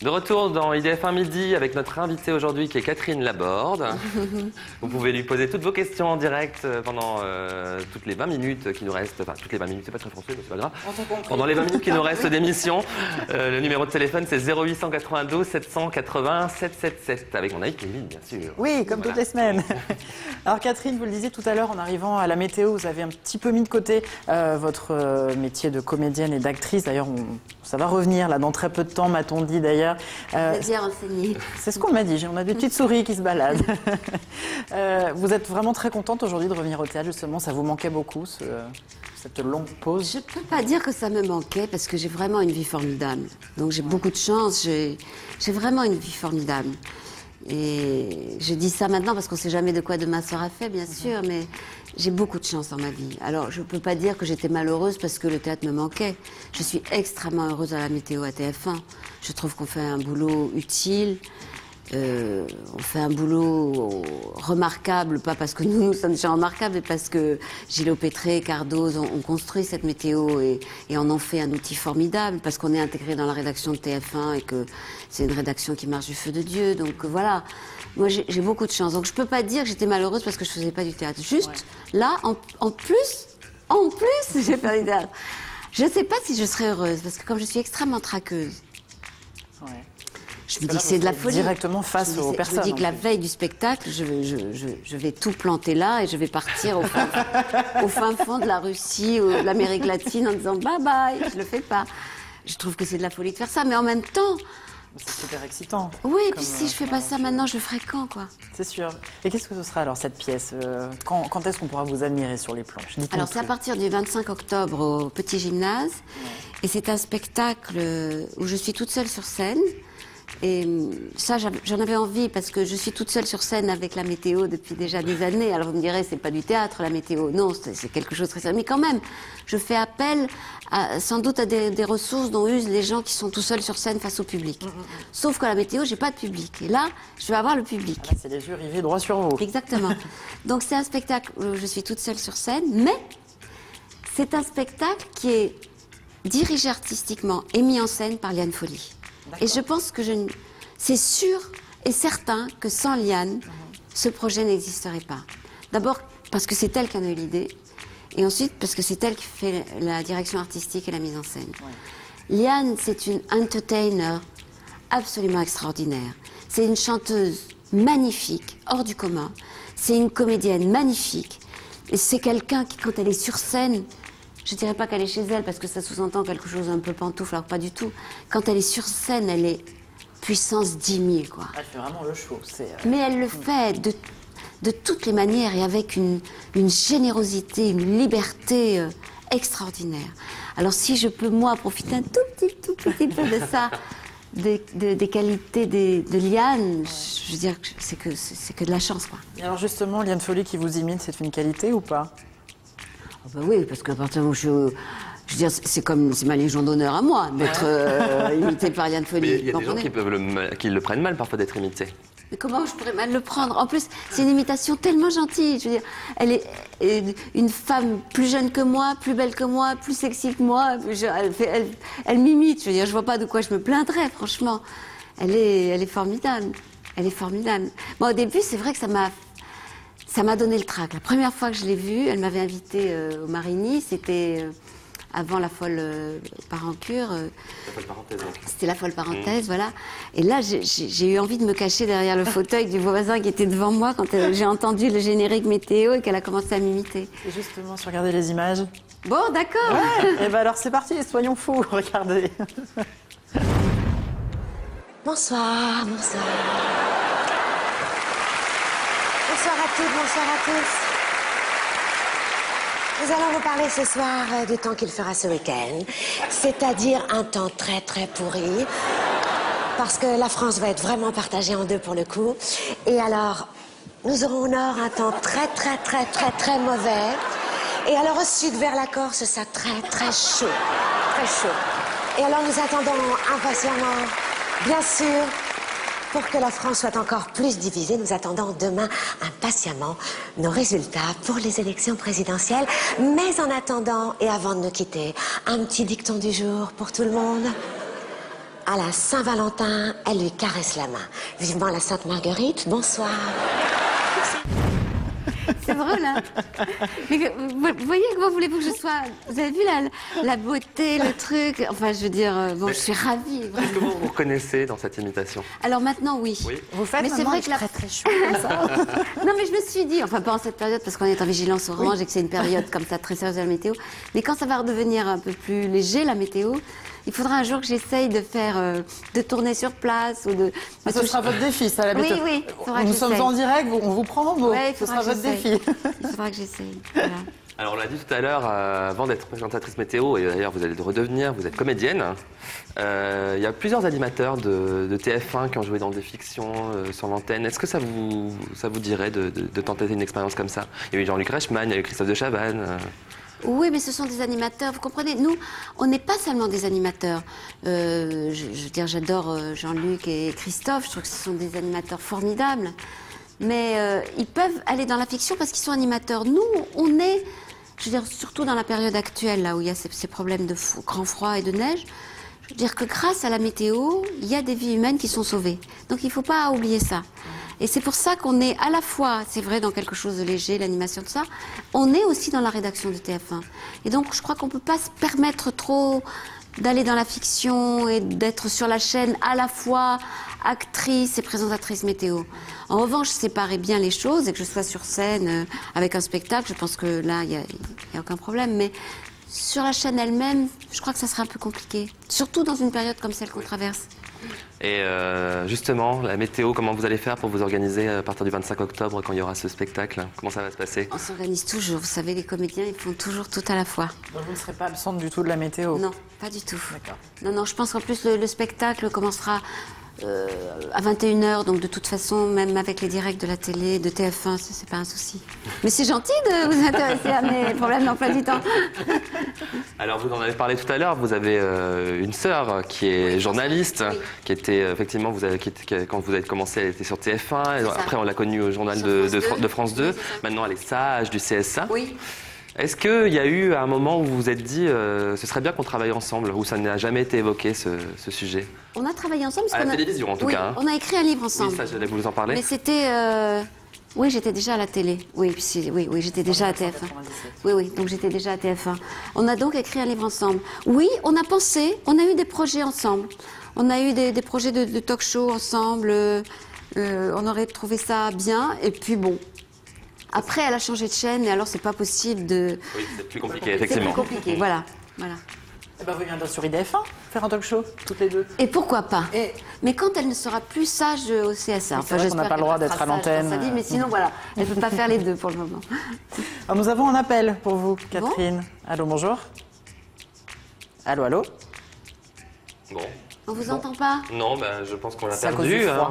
De retour dans IDF1 Midi avec notre invitée aujourd'hui qui est Catherine Laborde. Vous pouvez lui poser toutes vos questions en direct pendant toutes les 20 minutes qui nous restent. Enfin, toutes les 20 minutes, c'est pas très français, mais c'est pas grave. Pendant les 20 minutes qui nous restent d'émission, le numéro de téléphone c'est 0892 780 777 avec mon ami Kevin, bien sûr. Oui, comme toutes les semaines. Alors Catherine, vous le disiez tout à l'heure en arrivant à la météo, vous avez un petit peu mis de côté votre métier de comédienne et d'actrice. D'ailleurs, ça va revenir là dans très peu de temps, m'a-t-on dit d'ailleurs. Bien renseigné. C'est ce qu'on m'a dit, on a des petites souris qui se baladent. Vous êtes vraiment très contente aujourd'hui de revenir au théâtre, justement, ça vous manquait beaucoup, cette longue pause? Je ne peux pas dire que ça me manquait parce que j'ai vraiment une vie formidable. Donc j'ai beaucoup de chance, j'ai vraiment une vie formidable. Et je dis ça maintenant parce qu'on ne sait jamais de quoi demain sera fait, bien sûr, mais j'ai beaucoup de chance dans ma vie. Alors, je ne peux pas dire que j'étais malheureuse parce que le théâtre me manquait. Je suis extrêmement heureuse à la météo à TF1. Je trouve qu'on fait un boulot utile. On fait un boulot remarquable, pas parce que nous sommes déjà remarquables, mais parce que Gilles Pétré, Cardoz ont construit cette météo et en ont fait un outil formidable, parce qu'on est intégré dans la rédaction de TF1 et que c'est une rédaction qui marche du feu de Dieu. Donc voilà, moi j'ai beaucoup de chance. Donc je peux pas dire que j'étais malheureuse parce que je faisais pas du théâtre. Juste là, en plus, j'ai fait du théâtre. Je ne sais pas si je serais heureuse, parce que comme je suis extrêmement traqueuse, je me dis que c'est de la folie. Directement face aux personnes. Je me dis que la veille du spectacle, je vais tout planter là et je vais partir au fin fond de la Russie ou de l'Amérique latine en disant bye bye. Je le fais pas. Je trouve que c'est de la folie de faire ça, mais en même temps. C'est super excitant. Oui, et puis si je fais pas ça maintenant, je le ferai quand, quoi? C'est sûr. Et qu'est-ce que ce sera alors cette pièce? Quand est-ce qu'on pourra vous admirer sur les planches? Alors c'est à partir du 25 octobre au Petit Gymnase. Et c'est un spectacle où je suis toute seule sur scène. Et ça, j'en avais envie parce que je suis toute seule sur scène avec la météo depuis déjà des années. Alors vous me direz, c'est pas du théâtre la météo. Non, c'est quelque chose de très sérieux. Mais quand même, je fais appel sans doute à des ressources dont usent les gens qui sont tout seuls sur scène face au public. Sauf que la météo, j'ai pas de public. Et là, je vais avoir le public. Ah, c'est les yeux rivés droit sur vous. Exactement. Donc c'est un spectacle où je suis toute seule sur scène, mais c'est un spectacle qui est dirigé artistiquement et mis en scène par Liane Folly. Et je pense que c'est sûr et certain que sans Liane, ce projet n'existerait pas. D'abord parce que c'est elle qui en a eu l'idée, et ensuite parce que c'est elle qui fait la direction artistique et la mise en scène. Liane, c'est une entertainer absolument extraordinaire. C'est une chanteuse magnifique, hors du commun. C'est une comédienne magnifique. Et c'est quelqu'un qui, quand elle est sur scène, je ne dirais pas qu'elle est chez elle, parce que ça sous-entend quelque chose un peu pantoufle, alors pas du tout. Quand elle est sur scène, elle est puissance 10 000, quoi. Elle fait vraiment le show. Mais elle le fait de toutes les manières et avec une générosité, une liberté extraordinaire. Alors si je peux, moi, profiter un tout petit peu de ça, des qualités de Liane, je veux dire que c'est que de la chance, quoi. Et alors justement, Liane Folly qui vous imite, c'est une qualité ou pas? Oh bah oui, parce qu'à partir du moment où je veux dire, c'est ma légion d'honneur à moi d'être imitée par Liane Folly. Mais il y a des gens qui le prennent mal parfois d'être imité. Mais comment je pourrais mal le prendre? En plus, c'est une imitation tellement gentille. Je veux dire, elle est une femme plus jeune que moi, plus belle que moi, plus sexy que moi. Elle m'imite. Je veux dire, je vois pas de quoi je me plaindrais, franchement. Elle est formidable. Elle est formidable. Moi, au début, c'est vrai que ça m'a donné le trac. La première fois que je l'ai vue, elle m'avait invitée au Marigny. C'était avant la folle parencure. La folle parenthèse. C'était la folle parenthèse, voilà. Et là, j'ai eu envie de me cacher derrière le fauteuil du voisin qui était devant moi quand j'ai entendu le générique météo et qu'elle a commencé à m'imiter. Et justement, sur regarder les images. Bon, d'accord. Et ben alors c'est parti, soyons fous, regardez. Bonsoir, bonsoir. Bonsoir à toutes, bonsoir à tous. Nous allons vous parler ce soir du temps qu'il fera ce week-end, c'est-à-dire un temps très très pourri, parce que la France va être vraiment partagée en deux pour le coup. Et alors, nous aurons au nord un temps très très très très très mauvais, et alors au sud vers la Corse, ça sera très très chaud, très chaud. Et alors nous attendons impatiemment, bien sûr, pour que la France soit encore plus divisée, nous attendons demain impatiemment nos résultats pour les élections présidentielles. Mais en attendant et avant de nous quitter, un petit dicton du jour pour tout le monde. à la Saint-Valentin, elle lui caresse la main. Vivement la Sainte Marguerite, bonsoir. C'est drôle, hein? Mais vous voyez, comment voulez-vous que je sois? Vous avez vu la beauté, le truc? Enfin, je veux dire, bon, je suis ravie. Vraiment. Est-ce que vous vous reconnaissez dans cette imitation? Alors maintenant, oui. Vous faites, mais c'est vrai que très très chaud comme ça. Non, mais je me suis dit, enfin pas en cette période parce qu'on est en vigilance orange et que c'est une période comme ça très sérieuse de la météo, mais quand ça va redevenir un peu plus léger la météo, il faudra un jour que j'essaye de faire, de tourner sur place ou de. Ce sera votre défi, ça, la météo. Oui, oui. Nous sommes en direct, on vous prend au mot. Ouais, ce sera votre défi. Il faudra que j'essaye. Voilà. Alors, on l'a dit tout à l'heure, avant d'être présentatrice météo, et d'ailleurs vous allez le redevenir, vous êtes comédienne. Il y a plusieurs animateurs de TF1 qui ont joué dans des fictions sur l'antenne. Est-ce que ça vous dirait de tenter une expérience comme ça? Il y a eu Jean-Luc Reichmann, il y a eu Christophe de Chavannes. Oui, mais ce sont des animateurs. Vous comprenez, nous, on n'est pas seulement des animateurs. Je veux dire, j'adore Jean-Luc et Christophe. Je trouve que ce sont des animateurs formidables. Mais ils peuvent aller dans la fiction parce qu'ils sont animateurs. Nous, on est, je veux dire, surtout dans la période actuelle, là où il y a ces problèmes de grand froid et de neige, je veux dire que grâce à la météo, il y a des vies humaines qui sont sauvées. Donc il ne faut pas oublier ça. Et c'est pour ça qu'on est à la fois, c'est vrai, dans quelque chose de léger, l'animation, tout ça, on est aussi dans la rédaction de TF1. Et donc je crois qu'on ne peut pas se permettre trop d'aller dans la fiction et d'être sur la chaîne à la fois actrice et présentatrice météo. En revanche, séparer bien les choses et que je sois sur scène avec un spectacle, je pense que là, il n'y a aucun problème. Mais sur la chaîne elle-même, je crois que ça serait un peu compliqué. Surtout dans une période comme celle qu'on traverse. Et justement, la météo, comment vous allez faire pour vous organiser à partir du 25 octobre quand il y aura ce spectacle? Comment ça va se passer? On s'organise toujours. Vous savez, les comédiens, ils font toujours tout à la fois. Donc vous ne serez pas absente du tout de la météo? Non, pas du tout. D'accord. Non, non, je pense qu'en plus, le spectacle commencera à 21h, donc de toute façon, même avec les directs de la télé, de TF1, c'est pas un souci. Mais c'est gentil de vous intéresser à mes problèmes d'emploi du temps. Alors, vous en avez parlé tout à l'heure, vous avez une sœur qui est journaliste, oui. qui était effectivement, quand vous avez commencé, elle était sur TF1, et après on l'a connue au journal de France 2, maintenant elle est sage du CSA. Oui. Est-ce qu'il y a eu un moment où vous vous êtes dit ce serait bien qu'on travaille ensemble, où ça n'a jamais été évoqué ce sujet? On a travaillé ensemble. À la télévision en tout cas. Hein. On a écrit un livre ensemble. Oui, ça j'allais vous en parler. Mais c'était... Oui, j'étais déjà à la télé. Oui, oui, j'étais déjà à TF1. Oui, donc j'étais déjà à TF1. On a donc écrit un livre ensemble. Oui, on a pensé, on a eu des projets ensemble. On a eu des projets de talk-show ensemble. On aurait trouvé ça bien. Et puis bon... Après, elle a changé de chaîne et alors c'est pas possible de... Oui, c'est plus compliqué, effectivement. C'est plus compliqué, voilà. Eh ben, vous viendrez sur IDF1 faire un talk show, toutes les deux. Et pourquoi pas? Et... Mais quand elle ne sera plus sage au CSA. Enfin, on n'a pas le droit d'être à l'antenne. Mais sinon, voilà, elle ne peut pas faire les deux pour le moment. Alors, nous avons un appel pour vous, Catherine. Bon. Allô, bonjour. Allô, allô. Bon. On vous entend pas? Non, ben, je pense qu'on l'a perdu. Hein.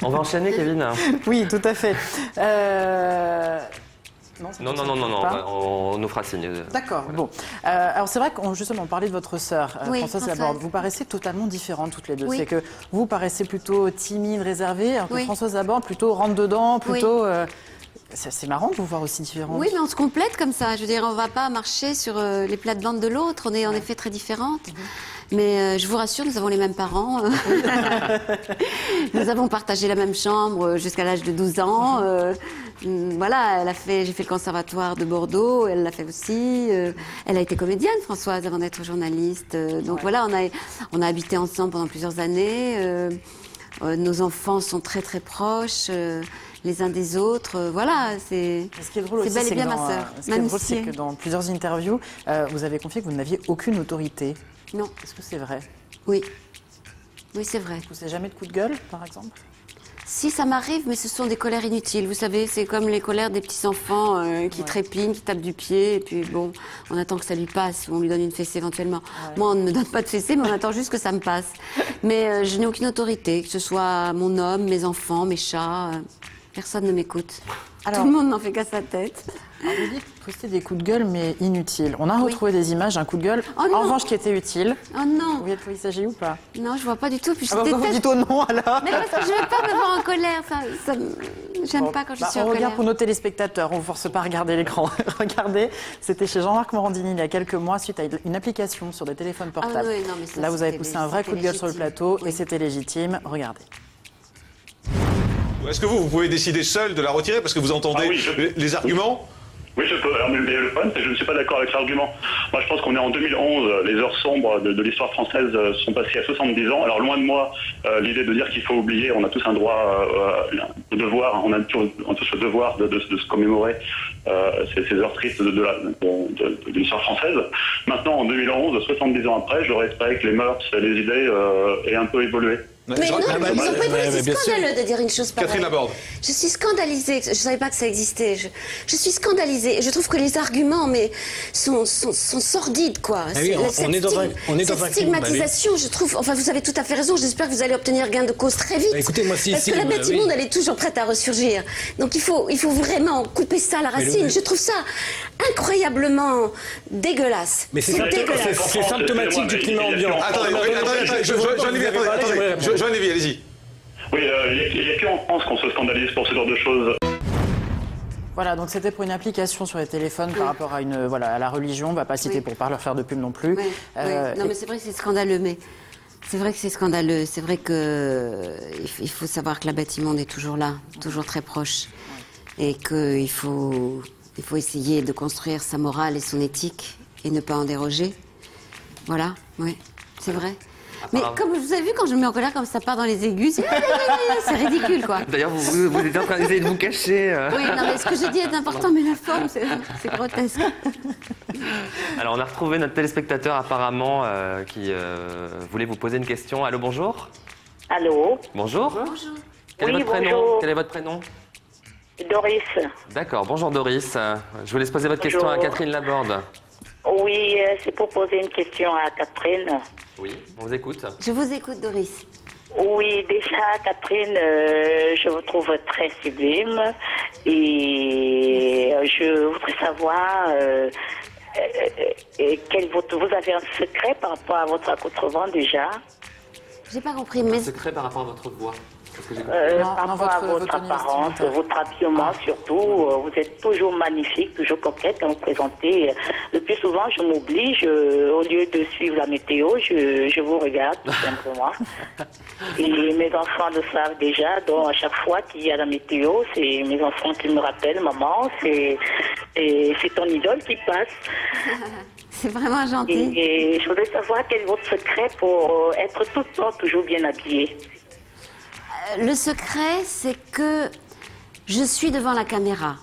On va enchaîner, Kevin. Oui, tout à fait. Non, on nous fera signe. D'accord, voilà. Bon. Alors c'est vrai qu'on justement parlait de votre sœur, Françoise Laborde. Vous paraissez totalement différentes toutes les deux. Oui. C'est que vous paraissez plutôt timide, réservée, alors que Françoise Laborde plutôt rentre-dedans, plutôt... C'est marrant de vous voir aussi différentes. Oui, mais on se complète comme ça. Je veux dire, on ne va pas marcher sur les plates-bandes de l'autre. On est en effet très différentes. Mais je vous rassure, nous avons les mêmes parents. Nous avons partagé la même chambre jusqu'à l'âge de 12 ans. Voilà, j'ai fait le conservatoire de Bordeaux, elle l'a fait aussi. Elle a été comédienne, Françoise, avant d'être journaliste. Donc voilà, on a habité ensemble pendant plusieurs années. Nos enfants sont très très proches. Les uns des autres, voilà, c'est bel et bien ma sœur. Ce qui est drôle, c'est que dans plusieurs interviews, vous avez confié que vous n'aviez aucune autorité. Non. Est-ce que c'est vrai? Oui. Oui, c'est vrai. Vous n'avez jamais de coup de gueule, par exemple? Si, ça m'arrive, mais ce sont des colères inutiles. Vous savez, c'est comme les colères des petits-enfants qui trépignent, qui tapent du pied, et puis bon, on attend que ça lui passe, ou on lui donne une fessée éventuellement. Ouais. Moi, on ne me donne pas de fessée, mais on attend juste que ça me passe. Mais je n'ai aucune autorité, que ce soit mon homme, mes enfants, mes chats... Personne ne m'écoute. Alors, tout le monde n'en fait qu'à sa tête. Alors, vous dites que c'était des coups de gueule, mais inutiles. On a retrouvé des images d'un coup de gueule, en revanche, qui était utile. Oh non! Vous voyez de quoi il s'agit ou pas? Non, je vois pas du tout. Puis vous dites oh non, alors? Mais parce que je veux pas me voir en colère. J'aime pas quand je suis en On colère. regarde pour nos téléspectateurs, on ne force pas à regarder l'écran. Regardez, c'était chez Jean-Marc Morandini il y a quelques mois suite à une application sur des téléphones portables. oui, non, mais ça, Là, vous avez c'était poussé un vrai coup de gueule sur le légitime. plateau Oui. et c'était légitime. Regardez. Est-ce que vous pouvez décider seul de la retirer parce que vous entendez Ah oui, les arguments? Oui, je peux. Alors, mais le problème, c'est que je ne suis pas d'accord avec cet argument. Moi, je pense qu'on est en 2011. Les heures sombres de l'histoire française sont passées à 70 ans. Alors, loin de moi, l'idée de dire qu'il faut oublier, on a tous un droit, un devoir, on a tous le devoir de se commémorer ces heures tristes de l'histoire française. Maintenant, en 2011, 70 ans après, j'aurais espéré que les mœurs et les idées aient un peu évolué. Mais non, ils ont pas évolué, c'est scandaleux de dire une chose pareille. Catherine Laborde. Je suis scandalisée, je ne savais pas que ça existait. Je suis scandalisée et je trouve que les arguments sont sordides, quoi. On est dans un cette stigmatisation, je trouve, enfin vous avez tout à fait raison, j'espère que vous allez obtenir gain de cause très vite. Écoutez, moi, parce que la bête immonde, elle est toujours prête à ressurgir. Donc il faut vraiment couper ça à la racine. Je trouve ça incroyablement dégueulasse. Mais c'est symptomatique du climat ambiant. Attendez, Jean-Lévy, allez-y. Oui, il n'y a qu'en France qu'on se scandalise pour ce genre de choses. Voilà, donc c'était pour une application sur les téléphones par rapport à, à la religion. On ne va pas citer pour ne pas leur faire de pub non plus. Oui, non, mais c'est vrai que c'est scandaleux, mais c'est vrai que c'est scandaleux. C'est vrai qu'il faut savoir que la bête immonde est toujours là, toujours très proche. Et qu'il faut essayer de construire sa morale et son éthique et ne pas en déroger. Voilà, oui, c'est vrai. Mais comme vous avez vu, quand je me mets en colère, comme ça part dans les aigus, c'est ridicule, quoi. D'ailleurs, vous étiez en train d'essayer de vous cacher. Oui, non, mais ce que je dis est important, mais la forme, c'est grotesque. Alors, on a retrouvé notre téléspectateur, apparemment, qui voulait vous poser une question. Allô, bonjour. Allô. Bonjour. Bonjour. Quel est votre prénom? Bonjour. Quel est votre prénom? Doris. D'accord, bonjour Doris. Je vous laisse poser votre question à Catherine Laborde. Oui, c'est pour poser une question à Catherine. Oui, on vous écoute. Je vous écoute, Doris. Oui, déjà, Catherine, je vous trouve très sublime et je voudrais savoir vous avez un secret par rapport à votre accoutrement déjà? J'ai pas compris, mais... Un secret par rapport à votre voix. Par rapport à votre apparence, votre habillement surtout, vous êtes toujours magnifique, toujours coquette quand vous présentez. Le plus souvent, je m'oblige, au lieu de suivre la météo, je vous regarde tout simplement. Et mes enfants le savent déjà, donc à chaque fois qu'il y a la météo, c'est mes enfants qui me rappellent, maman, c'est ton idole qui passe. C'est vraiment gentil. Et je voudrais savoir quel est votre secret pour être tout le temps toujours bien habillée. Le secret, c'est que je suis devant la caméra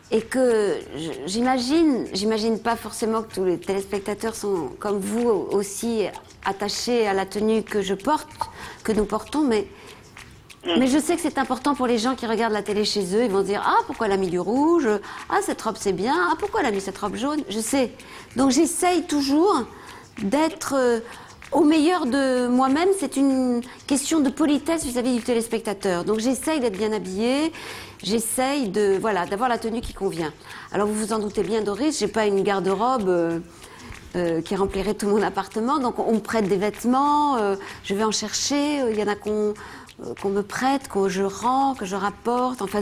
et que j'imagine pas forcément que tous les téléspectateurs sont comme vous aussi attachés à la tenue que je porte, que nous portons, mais je sais que c'est important pour les gens qui regardent la télé chez eux. Ils vont se dire, ah, pourquoi elle a mis du rouge? Ah, cette robe c'est bien. Ah, pourquoi elle a mis cette robe jaune? Je sais. Donc j'essaye toujours d'être au meilleur de moi-même. C'est une question de politesse vis-à-vis du téléspectateur. Donc j'essaye d'être bien habillée, j'essaye d'avoir la tenue qui convient. Alors vous vous en doutez bien, Doris, j'ai pas une garde-robe qui remplirait tout mon appartement. Donc on me prête des vêtements, je vais en chercher. Il y en a qu'on me prête, que je rends, que je rapporte. Enfin,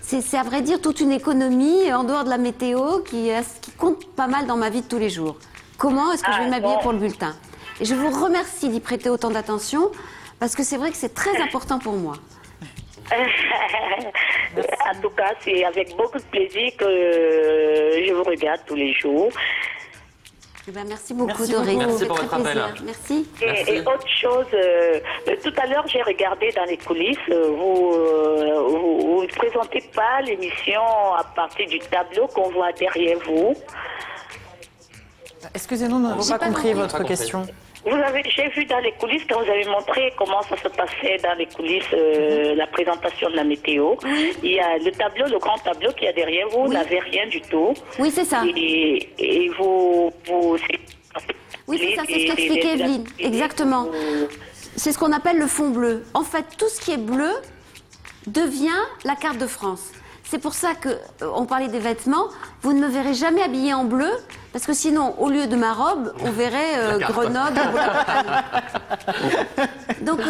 c'est à vrai dire toute une économie en dehors de la météo qui compte pas mal dans ma vie de tous les jours. Comment est-ce que je vais m'habiller pour le bulletin? Et je vous remercie d'y prêter autant d'attention parce que c'est vrai que c'est très important pour moi. En tout cas, c'est avec beaucoup de plaisir que je vous regarde tous les jours. Eh ben, merci beaucoup, Merci Doris. beaucoup. Merci pour C'est votre très appel. plaisir. Merci. Et autre chose, tout à l'heure, j'ai regardé dans les coulisses, vous ne présentez pas l'émission à partir du tableau qu'on voit derrière vous. Excusez-nous, nous n'avons pas compris votre compris. question. J'ai vu dans les coulisses, quand vous avez montré comment ça se passait dans les coulisses, la présentation de la météo. Il y a le tableau, le grand tableau qu'il y a derrière vous, n'avait rien du tout. Oui, c'est ça. Et Oui, c'est ça, c'est ce qu'expliquait Evelyne. Exactement. C'est ce qu'on appelle le fond bleu. En fait, tout ce qui est bleu devient la carte de France. c'est pour ça qu'on parlait des vêtements. Vous ne me verrez jamais habillée en bleu, parce que sinon, au lieu de ma robe, on verrait Grenoble ou la Bretagne. Donc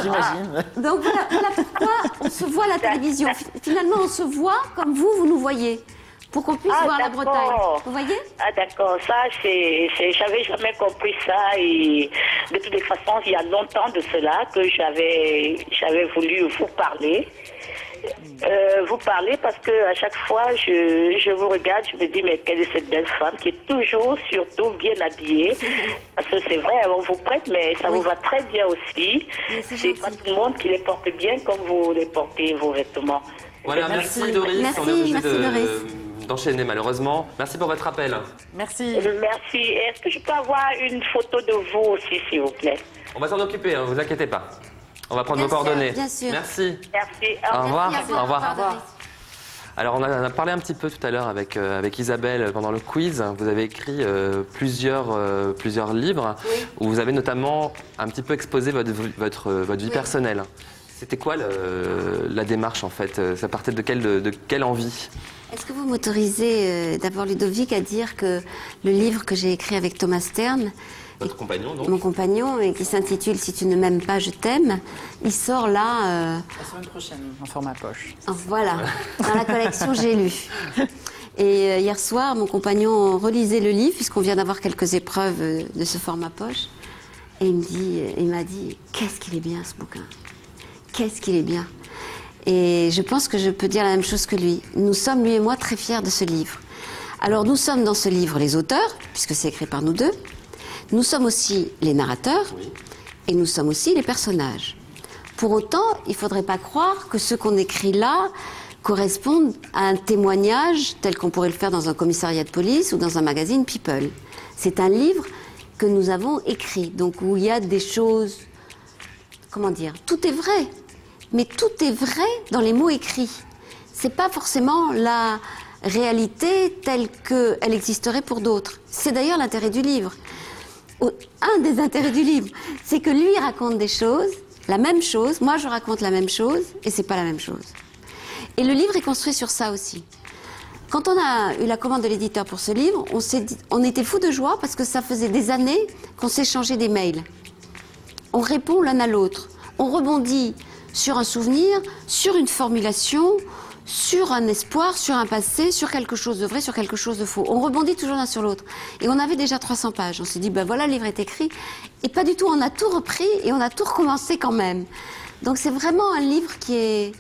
voilà pourquoi on se voit à la télévision. Finalement, on se voit comme vous nous voyez. Pour qu'on puisse voir la Bretagne. Vous voyez? Ah d'accord, ça j'avais jamais compris ça et de toutes les façons, il y a longtemps de cela que j'avais voulu vous parler. Parce que à chaque fois je vous regarde, je me dis mais quelle est cette belle femme qui est toujours surtout bien habillée, parce que c'est vrai on vous prête mais ça vous va très bien aussi. C'est pas tout le monde qui les porte bien comme vous les portez vos vêtements. Voilà, merci Doris. On est obligé d'enchaîner malheureusement. Merci pour votre appel. Merci. Merci. Est-ce que je peux avoir une photo de vous aussi, s'il vous plaît? On va s'en occuper, ne vous inquiétez pas. On va prendre vos coordonnées. Bien sûr. Merci. Merci. Au revoir. Merci, Au revoir. Alors, on a parlé un petit peu tout à l'heure avec Isabelle pendant le quiz. Vous avez écrit plusieurs livres où vous avez notamment un petit peu exposé votre vie personnelle. C'était quoi la démarche en fait? Ça partait de quelle envie? Est-ce que vous m'autorisez d'abord Ludovic à dire que le livre que j'ai écrit avec Thomas Stern, votre compagnon donc? Mon compagnon, et qui s'intitule Si tu ne m'aimes pas, je t'aime, il sort là... La semaine prochaine, en format poche. Voilà, dans la collection J'ai lu. Et hier soir, mon compagnon relisait le livre, puisqu'on vient d'avoir quelques épreuves de ce format poche. Et il m'a dit, qu'est-ce qu'il est bien ce bouquin? Qu'est-ce qu'il est bien? Et je pense que je peux dire la même chose que lui. Nous sommes, lui et moi, très fiers de ce livre. Alors nous sommes dans ce livre les auteurs, puisque c'est écrit par nous deux. Nous sommes aussi les narrateurs et nous sommes aussi les personnages. Pour autant, il ne faudrait pas croire que ce qu'on écrit là correspondent à un témoignage tel qu'on pourrait le faire dans un commissariat de police ou dans un magazine People. C'est un livre que nous avons écrit, donc où il y a des choses... Comment dire? Tout est vrai, mais tout est vrai dans les mots écrits. C'est pas forcément la réalité telle qu'elle existerait pour d'autres. C'est d'ailleurs l'intérêt du livre. Un des intérêts du livre, c'est que lui raconte des choses, la même chose, moi je raconte la même chose, et c'est pas la même chose. Et le livre est construit sur ça aussi. Quand on a eu la commande de l'éditeur pour ce livre, on était fous de joie parce que ça faisait des années qu'on s'échangeait des mails. On répond l'un à l'autre, on rebondit sur un souvenir, sur une formulation, sur un espoir, sur un passé, sur quelque chose de vrai, sur quelque chose de faux. On rebondit toujours l'un sur l'autre. Et on avait déjà 300 pages. On s'est dit, ben voilà, le livre est écrit. Et pas du tout, on a tout repris et on a tout recommencé quand même. Donc c'est vraiment un livre qui est,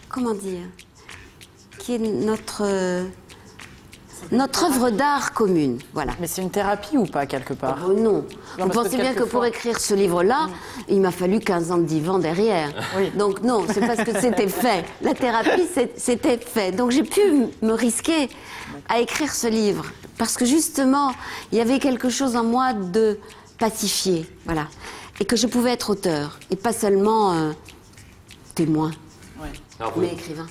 comment dire, qui est notre œuvre d'art commune, voilà. Mais c'est une thérapie ou pas, quelque part? Non. Vous pensez bien que pour écrire ce livre-là, il m'a fallu 15 ans de divan derrière. Oui. Donc non, c'est parce que c'était fait. La thérapie, c'était fait. Donc j'ai pu me risquer à écrire ce livre. Parce que justement, il y avait quelque chose en moi de pacifié, voilà. Et que je pouvais être auteur, et pas seulement témoin. Alors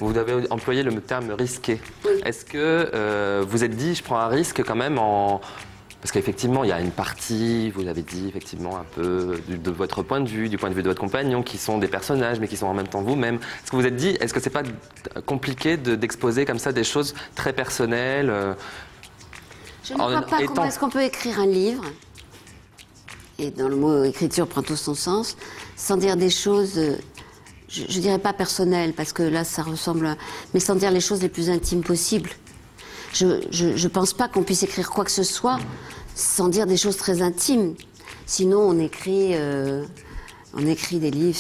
vous avez employé le terme risqué. Oui. Est-ce que vous êtes dit, je prends un risque quand même Parce qu'effectivement, il y a une partie, vous avez dit effectivement un peu de votre point de vue, du point de vue de votre compagnon, qui sont des personnages, mais qui sont en même temps vous-même. Est-ce que vous êtes dit, est-ce que c'est pas compliqué d'exposer comme ça des choses très personnelles Je ne crois pas comment est-ce qu'on peut écrire un livre, et dans le mot écriture prend tout son sens, sans dire des choses... Je dirais pas personnel, parce que là, ça ressemble... Mais sans dire les choses les plus intimes possibles. Je pense pas qu'on puisse écrire quoi que ce soit sans dire des choses très intimes. Sinon, on écrit des livres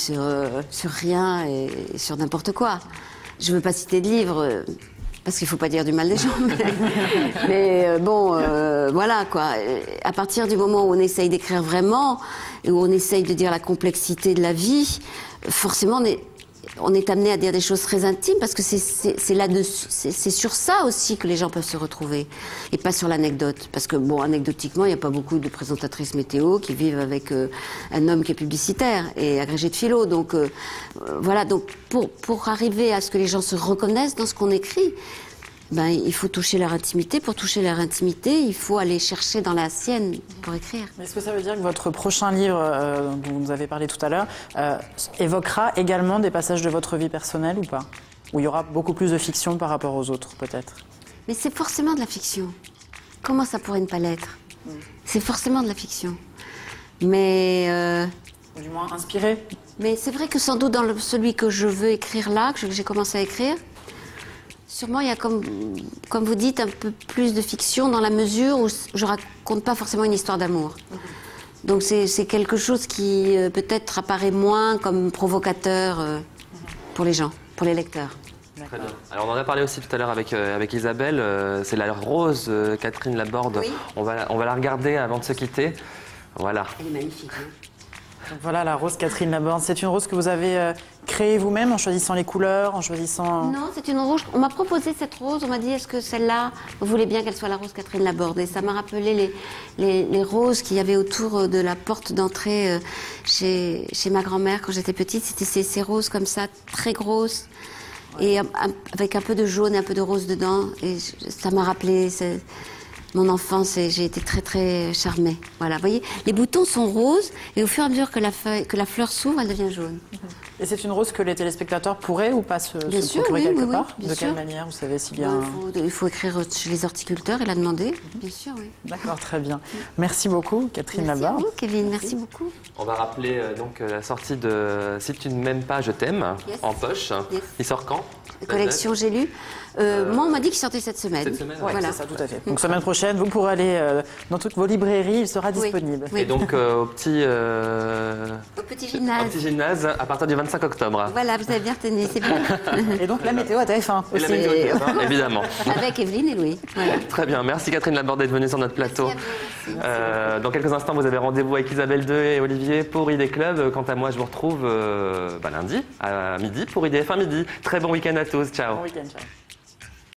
sur rien et sur n'importe quoi. Je veux pas citer de livres, parce qu'il faut pas dire du mal des gens. Mais voilà, quoi. À partir du moment où on essaye d'écrire vraiment, et où on essaye de dire la complexité de la vie... Forcément, on est amené à dire des choses très intimes parce que c'est sur ça aussi que les gens peuvent se retrouver et pas sur l'anecdote. Parce que, bon, anecdotiquement, il n'y a pas beaucoup de présentatrices météo qui vivent avec un homme qui est publicitaire et agrégé de philo. Donc, voilà. Donc, pour arriver à ce que les gens se reconnaissent dans ce qu'on écrit, ben, il faut toucher leur intimité. Pour toucher leur intimité, il faut aller chercher dans la sienne pour écrire. Est-ce que ça veut dire que votre prochain livre, dont vous avez parlé tout à l'heure, évoquera également des passages de votre vie personnelle ou pas? Où il y aura beaucoup plus de fiction par rapport aux autres, peut-être. Mais c'est forcément de la fiction. Comment ça pourrait ne pas l'être? C'est forcément de la fiction. Mais... Du moins inspiré. Mais c'est vrai que sans doute dans celui que je veux écrire là, que j'ai commencé à écrire, sûrement il y a, comme vous dites, un peu plus de fiction dans la mesure où je raconte pas forcément une histoire d'amour. Donc c'est quelque chose qui peut-être apparaît moins comme provocateur pour les gens, pour les lecteurs. Très bien. Alors on en a parlé aussi tout à l'heure avec Isabelle, c'est la rose Catherine Laborde. Oui. On va la regarder avant de se quitter. Voilà. Elle est magnifique. Hein. Donc voilà la rose Catherine Laborde. C'est une rose que vous avez créée vous-même en choisissant les couleurs, en choisissant... Non, c'est une rose. On m'a proposé cette rose, on m'a dit est-ce que celle-là, vous voulez bien qu'elle soit la rose Catherine Laborde? Et ça m'a rappelé les roses qu'il y avait autour de la porte d'entrée chez ma grand-mère quand j'étais petite. C'était ces roses comme ça, très grosses. Et avec un peu de jaune et un peu de rose dedans. Et ça m'a rappelé mon enfance et j'ai été très très charmée. Voilà, vous voyez, les boutons sont roses et au fur et à mesure que la fleur s'ouvre, elle devient jaune. Et c'est une rose que les téléspectateurs pourraient ou pas se sûr, procurer oui, quelque oui, part? bien De sûr. quelle manière, vous savez s'il y a Il faut écrire chez les horticulteurs et la demander. Bien sûr, oui. D'accord, très bien. Merci beaucoup, Catherine Merci à Laborde. vous, Kevin, merci beaucoup. On va rappeler donc la sortie de Si tu ne m'aimes pas, je t'aime, Yes. en poche. Yes. Il sort quand? Collection J'ai lu. Moi, on m'a dit qu'il sortait cette semaine. Cette semaine, Ouais, voilà. c'est ça, tout à fait. Donc semaine prochaine, vous pourrez aller dans toutes vos librairies, il sera Oui. disponible. Oui. Et donc au petit gymnase. à partir du 25 octobre. Voilà, vous avez bien retenu, c'est bien. Et donc la météo à TF1 Et la aussi. météo, évidemment. Avec Evelyne et Louis. Voilà. Très bien, merci Catherine Laborde d'être venue sur notre plateau. Merci à vous. Dans quelques instants, vous avez rendez-vous avec Isabelle II et Olivier pour ID Club. Quant à moi, je vous retrouve lundi à midi pour IDF1 midi. Très bon week-end à tous, ciao. Bon week-end, ciao.